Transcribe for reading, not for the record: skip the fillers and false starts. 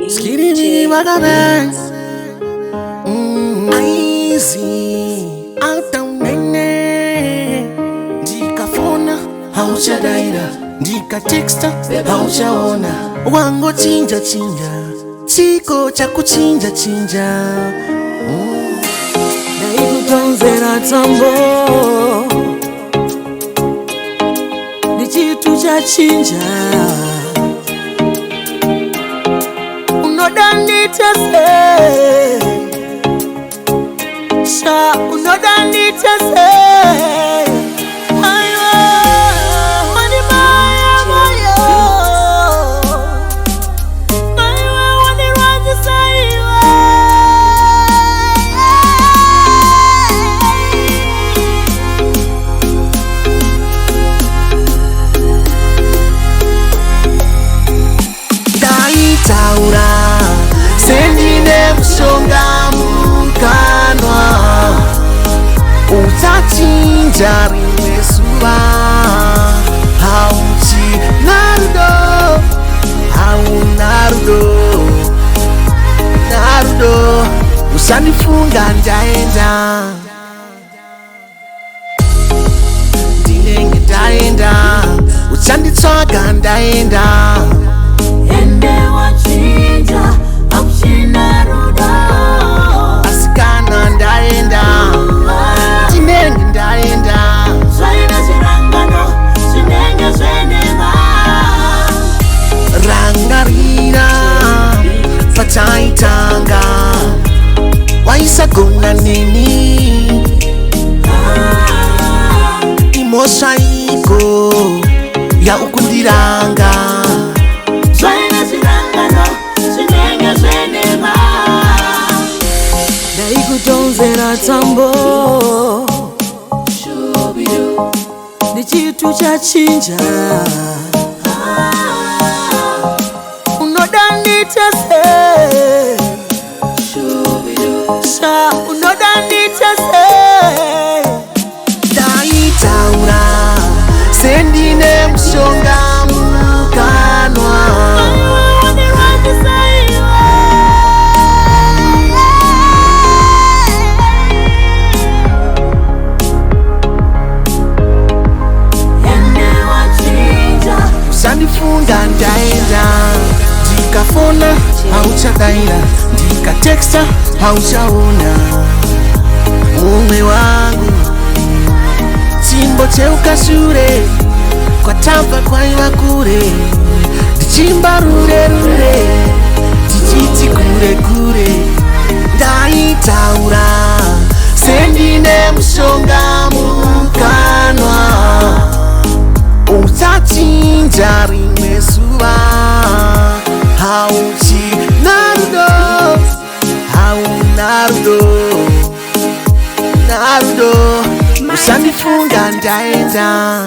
Skiddy Magaman Easy Out down nene Ndika phona Haucha daira Ndika texta Haucha ona Wango chinja chinja Chiko cha kuchinja chinja Naikutonzera tambo Ni chitu cha chinja Unodanita se Sha unodanita se Ayo Wani maya maya Maya wani raji saiwa Taura Sendine mshonga mkanwa Utachinja rimesura Hauchi narudo Hau narudo Usanifunga njaenda Dinenge ndaenda Uchanditswaga ndaenda Ende wachinja Aushina ruda Asikana ndaenda Tinenge ndaenda Zwaina zirangano Zinenge zwenema Rangarira Pataitanga Waisagona nini Imosaiko Ya ukundiranga Zwaina zirangano Zinenge zwenema Naikutonzera tambo Ni chitu cha chinja Unodanita se Sha unodanita se Taura Sendine mshonga mkanwa Usanifunga ndaenda Ndika phona haucha daira Ndika texta hauchaona Mume wangu Chimbo cheuka shure Kwa tampa kwa iwakure Dichimba rure Dichiti kure Ndaitaura Sendine mshonga mkanwa Utachinja rimesura Hauchi narudo Usanifunga ndaenda